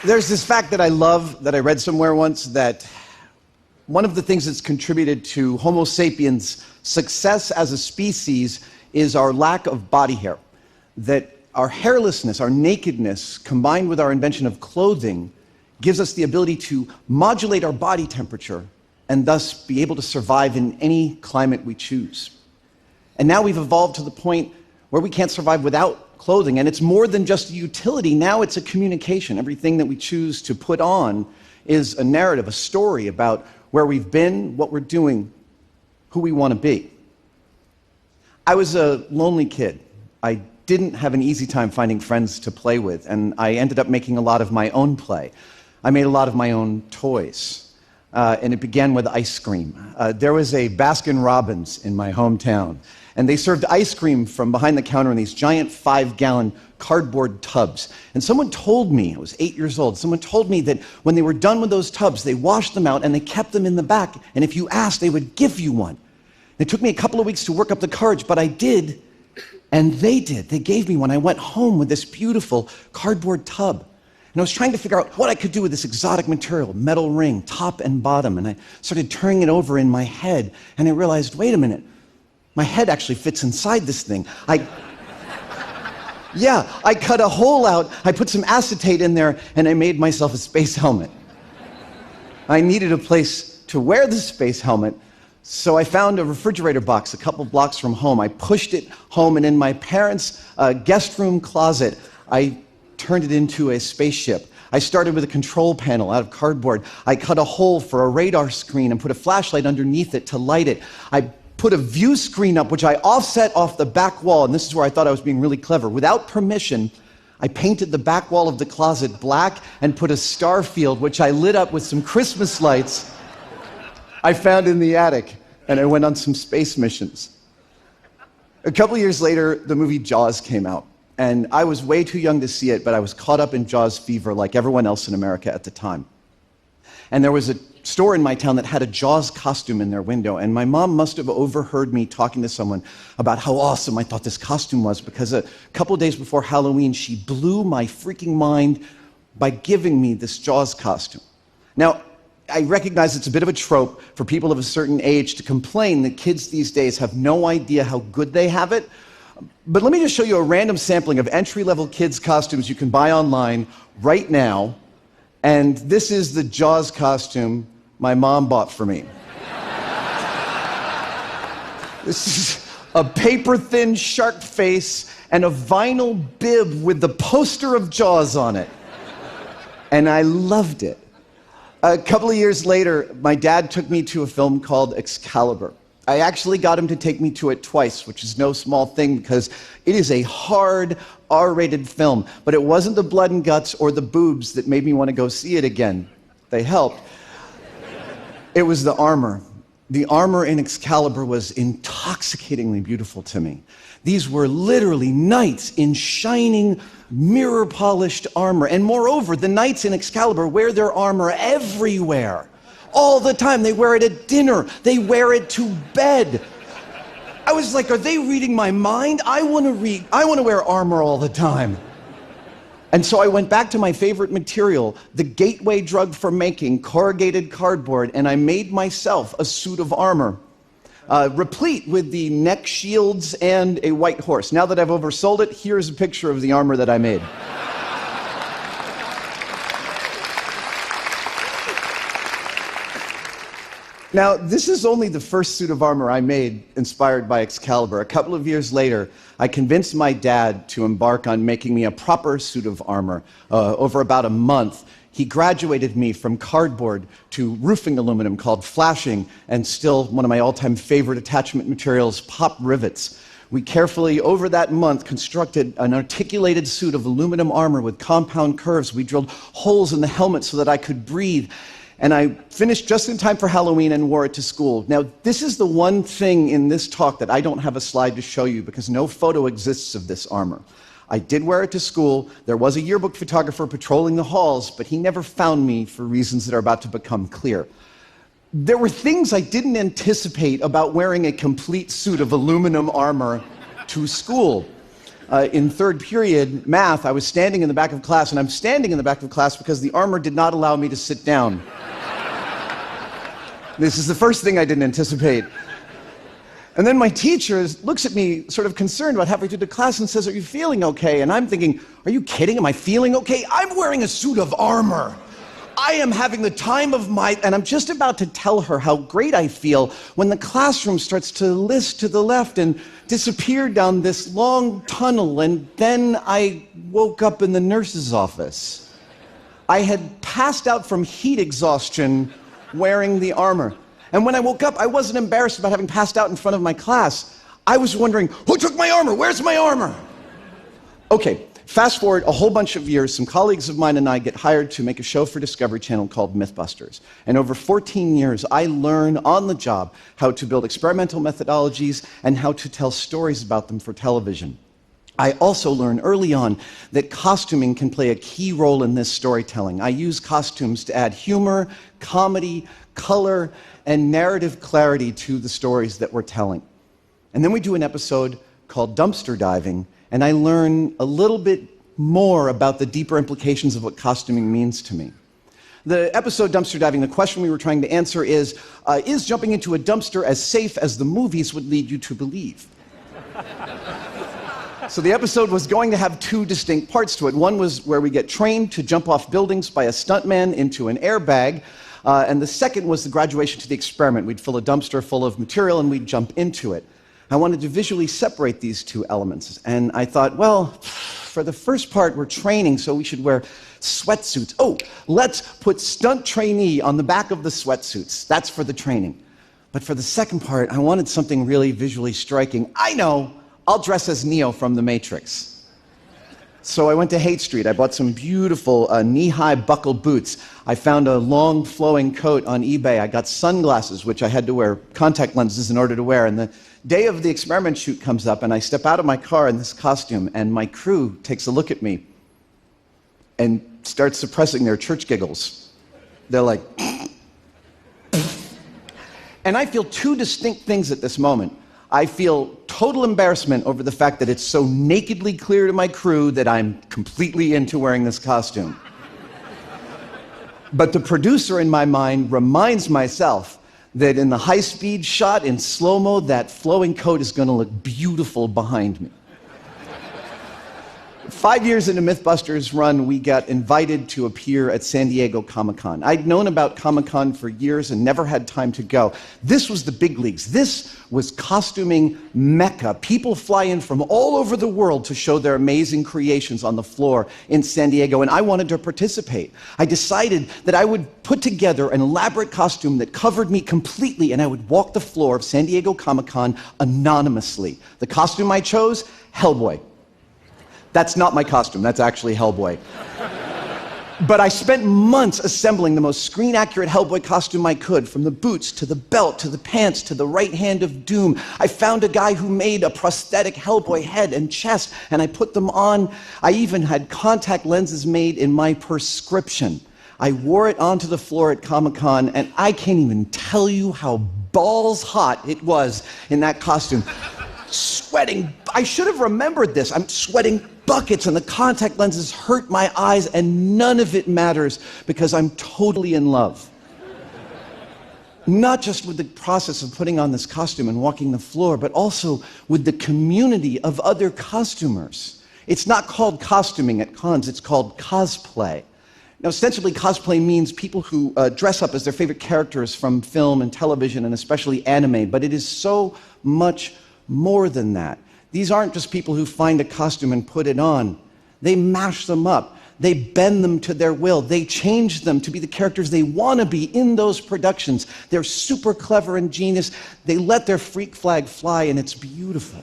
There's this fact that I love that I read somewhere once, that one of the things that's contributed to Homo sapiens' success as a species is our lack of body hair. That our hairlessness, our nakedness, combined with our invention of clothing, gives us the ability to modulate our body temperature and thus be able to survive in any climate we choose. And now we've evolved to the point where we can't survive without clothing, and it's more than just a utility. Now it's a communication. Everything that we choose to put on is a narrative, a story about where we've been, what we're doing, who we want to be. I was a lonely kid. I didn't have an easy time finding friends to play with, and I ended up making a lot of my own play. I made a lot of my own toys, and it began with ice cream. There was a Baskin Robbins in my hometown, and they served ice cream from behind the counter in these giant 5-gallon cardboard tubs. And someone told me, I was 8 years old, someone told me that when they were done with those tubs, they washed them out and they kept them in the back, and if you asked, they would give you one. It took me a couple of weeks to work up the courage, but I did, and they did. They gave me one. I went home with this beautiful cardboard tub. And I was trying to figure out what I could do with this exotic material, metal ring, top and bottom, and I started turning it over in my head, and I realized, wait a minute, my head actually fits inside this thing. I cut a hole out, I put some acetate in there, and I made myself a space helmet. I needed a place to wear the space helmet, so I found a refrigerator box a couple blocks from home. I pushed it home, and in my parents' guest room closet, I turned it into a spaceship. I started with a control panel out of cardboard. I cut a hole for a radar screen and put a flashlight underneath it to light it. I put a view screen up, which I offset off the back wall, and this is where I thought I was being really clever. Without permission, I painted the back wall of the closet black and put a star field, which I lit up with some Christmas lights I found in the attic, and I went on some space missions. A couple years later, the movie Jaws came out, and I was way too young to see it, but I was caught up in Jaws fever like everyone else in America at the time. And there was a store in my town that had a Jaws costume in their window, and my mom must have overheard me talking to someone about how awesome I thought this costume was, because a couple days before Halloween, she blew my freaking mind by giving me this Jaws costume. Now, I recognize it's a bit of a trope for people of a certain age to complain that kids these days have no idea how good they have it, but let me just show you a random sampling of entry-level kids' costumes you can buy online right now. And this is the Jaws costume my mom bought for me. This is a paper-thin shark face and a vinyl bib with the poster of Jaws on it. And I loved it. A couple of years later, my dad took me to a film called Excalibur. I actually got him to take me to it twice, which is no small thing because it is a hard R-rated film. But it wasn't the blood and guts or the boobs that made me want to go see it again. They helped. It was the armor. The armor in Excalibur was intoxicatingly beautiful to me. These were literally knights in shining, mirror-polished armor. And moreover, the knights in Excalibur wear their armor everywhere. All the time. They wear it at dinner. They wear it to bed. I was like, are they reading my mind? I want to wear armor all the time. And so I went back to my favorite material, the gateway drug for making, corrugated cardboard, and I made myself a suit of armor, replete with the neck shields and a white horse. Now that I've oversold it, here's a picture of the armor that I made. Now, this is only the first suit of armor I made inspired by Excalibur. A couple of years later, I convinced my dad to embark on making me a proper suit of armor. Over about a month, he graduated me from cardboard to roofing aluminum called flashing, and still one of my all-time favorite attachment materials, pop rivets. We carefully, over that month, constructed an articulated suit of aluminum armor with compound curves. We drilled holes in the helmet so that I could breathe. And I finished just in time for Halloween and wore it to school. Now, this is the one thing in this talk that I don't have a slide to show you because no photo exists of this armor. I did wear it to school. There was a yearbook photographer patrolling the halls, but he never found me for reasons that are about to become clear. There were things I didn't anticipate about wearing a complete suit of aluminum armor to school. In third period math, I was standing in the back of class, and I'm standing in the back of class because the armor did not allow me to sit down. This is the first thing I didn't anticipate. And then my teacher looks at me sort of concerned about halfway through the class and says, "Are you feeling okay?" And I'm thinking, are you kidding? Am I feeling okay? I'm wearing a suit of armor. I am having the time of my... And I'm just about to tell her how great I feel when the classroom starts to list to the left and disappear down this long tunnel. And then I woke up in the nurse's office. I had passed out from heat exhaustion wearing the armor. And when I woke up, I wasn't embarrassed about having passed out in front of my class. I was wondering, who took my armor? Where's my armor? Okay, fast forward a whole bunch of years, some colleagues of mine and I get hired to make a show for Discovery Channel called Mythbusters. And over 14 years, I learn on the job how to build experimental methodologies and how to tell stories about them for television. I also learned early on that costuming can play a key role in this storytelling. I use costumes to add humor, comedy, color, and narrative clarity to the stories that we're telling. And then we do an episode called Dumpster Diving, and I learn a little bit more about the deeper implications of what costuming means to me. The episode Dumpster Diving, the question we were trying to answer is jumping into a dumpster as safe as the movies would lead you to believe? So the episode was going to have two distinct parts to it. One was where we get trained to jump off buildings by a stuntman into an airbag, and the second was the graduation to the experiment. We'd fill a dumpster full of material and we'd jump into it. I wanted to visually separate these two elements, and I thought, well, for the first part, we're training, so we should wear sweatsuits. Oh, let's put stunt trainee on the back of the sweatsuits. That's for the training. But for the second part, I wanted something really visually striking. I know, I'll dress as Neo from The Matrix. So I went to Haight Street. I bought some beautiful knee-high buckle boots. I found a long flowing coat on eBay. I got sunglasses, which I had to wear contact lenses in order to wear. And the day of the experiment shoot comes up, and I step out of my car in this costume, and my crew takes a look at me and starts suppressing their church giggles. They're like... And I feel two distinct things at this moment. I feel total embarrassment over the fact that it's so nakedly clear to my crew that I'm completely into wearing this costume. But the producer in my mind reminds myself that in the high-speed shot in slow-mo, that flowing coat is going to look beautiful behind me. 5 years into Mythbusters run, we got invited to appear at San Diego Comic-Con. I'd known about Comic-Con for years and never had time to go. This was the big leagues. This was costuming mecca. People fly in from all over the world to show their amazing creations on the floor in San Diego, and I wanted to participate. I decided that I would put together an elaborate costume that covered me completely, and I would walk the floor of San Diego Comic-Con anonymously. The costume I chose, Hellboy. That's not my costume, that's actually Hellboy. But I spent months assembling the most screen-accurate Hellboy costume I could, from the boots to the belt to the pants to the right hand of Doom. I found a guy who made a prosthetic Hellboy head and chest, and I put them on. I even had contact lenses made in my prescription. I wore it onto the floor at Comic-Con, and I can't even tell you how balls hot it was in that costume. Sweating. I should have remembered this. I'm sweating buckets, and the contact lenses hurt my eyes, and none of it matters because I'm totally in love. Not just with the process of putting on this costume and walking the floor, but also with the community of other costumers. It's not called costuming at cons, it's called cosplay. Now, ostensibly, cosplay means people who dress up as their favorite characters from film and television, and especially anime, but it is so much more than that. These aren't just people who find a costume and put it on. They mash them up. They bend them to their will. They change them to be the characters they want to be in those productions. They're super clever and genius. They let their freak flag fly, and it's beautiful.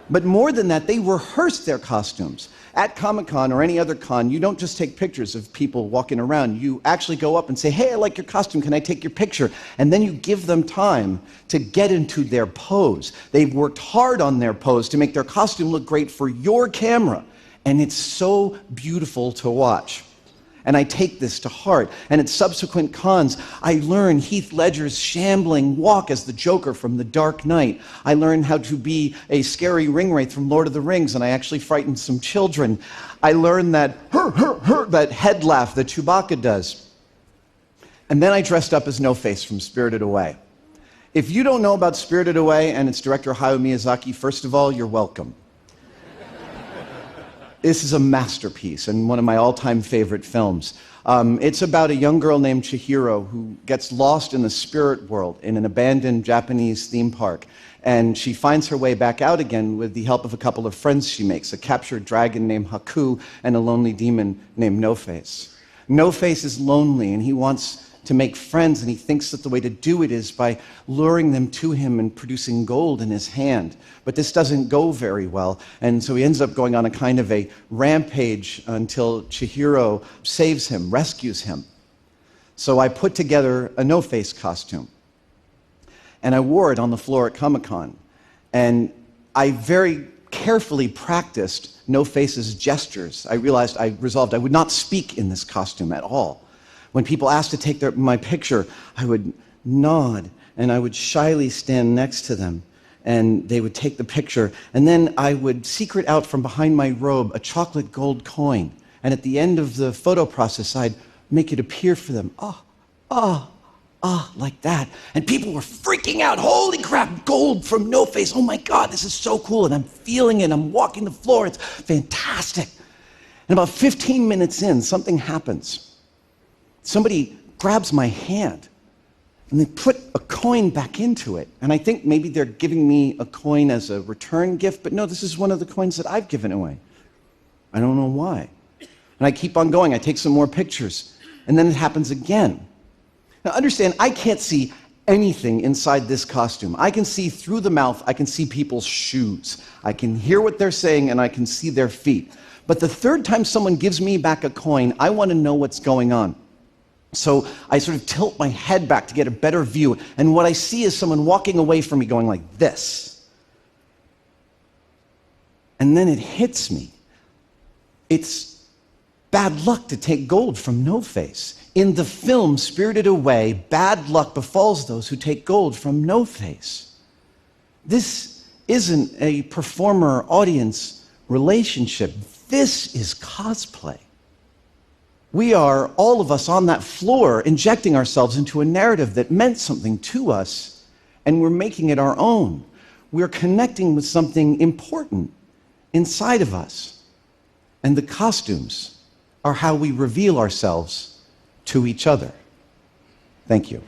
But more than that, they rehearse their costumes. At Comic-Con or any other con, you don't just take pictures of people walking around. You actually go up and say, "Hey, I like your costume, can I take your picture?" And then you give them time to get into their pose. They've worked hard on their pose to make their costume look great for your camera. And it's so beautiful to watch. And I take this to heart. And at subsequent cons, I learn Heath Ledger's shambling walk as the Joker from The Dark Knight. I learn how to be a scary ringwraith from Lord of the Rings, and I actually frightened some children. I learned that that head laugh that Chewbacca does. And then I dressed up as No-Face from Spirited Away. If you don't know about Spirited Away and its director Hayao Miyazaki, first of all, you're welcome. This is a masterpiece and one of my all-time favorite films. It's about a young girl named Chihiro who gets lost in the spirit world in an abandoned Japanese theme park. And she finds her way back out again with the help of a couple of friends she makes, a captured dragon named Haku and a lonely demon named No-Face. No-Face is lonely and he wants to make friends, and he thinks that the way to do it is by luring them to him and producing gold in his hand. But this doesn't go very well, and so he ends up going on a kind of a rampage until Chihiro saves him, rescues him. So I put together a No-Face costume, and I wore it on the floor at Comic-Con. And I very carefully practiced No-Face's gestures. I resolved I would not speak in this costume at all. When people asked to take my picture, I would nod, and I would shyly stand next to them, and they would take the picture. And then I would secret out from behind my robe a chocolate gold coin. And at the end of the photo process, I'd make it appear for them. Like that. And people were freaking out. Holy crap, gold from No-Face. Oh my God, this is so cool. And I'm feeling it. I'm walking the floor. It's fantastic. And about 15 minutes in, something happens. Somebody grabs my hand, and they put a coin back into it. And I think maybe they're giving me a coin as a return gift, but no, this is one of the coins that I've given away. I don't know why. And I keep on going. I take some more pictures, and then it happens again. Now understand, I can't see anything inside this costume. I can see through the mouth. I can see people's shoes. I can hear what they're saying, and I can see their feet. But the third time someone gives me back a coin, I want to know what's going on. So I sort of tilt my head back to get a better view, and what I see is someone walking away from me going like this. And then it hits me. It's bad luck to take gold from No-Face. In the film Spirited Away, bad luck befalls those who take gold from No-Face. This isn't a performer-audience relationship. This is cosplay. We are, all of us on that floor, injecting ourselves into a narrative that meant something to us, and we're making it our own. We're connecting with something important inside of us. And the costumes are how we reveal ourselves to each other. Thank you.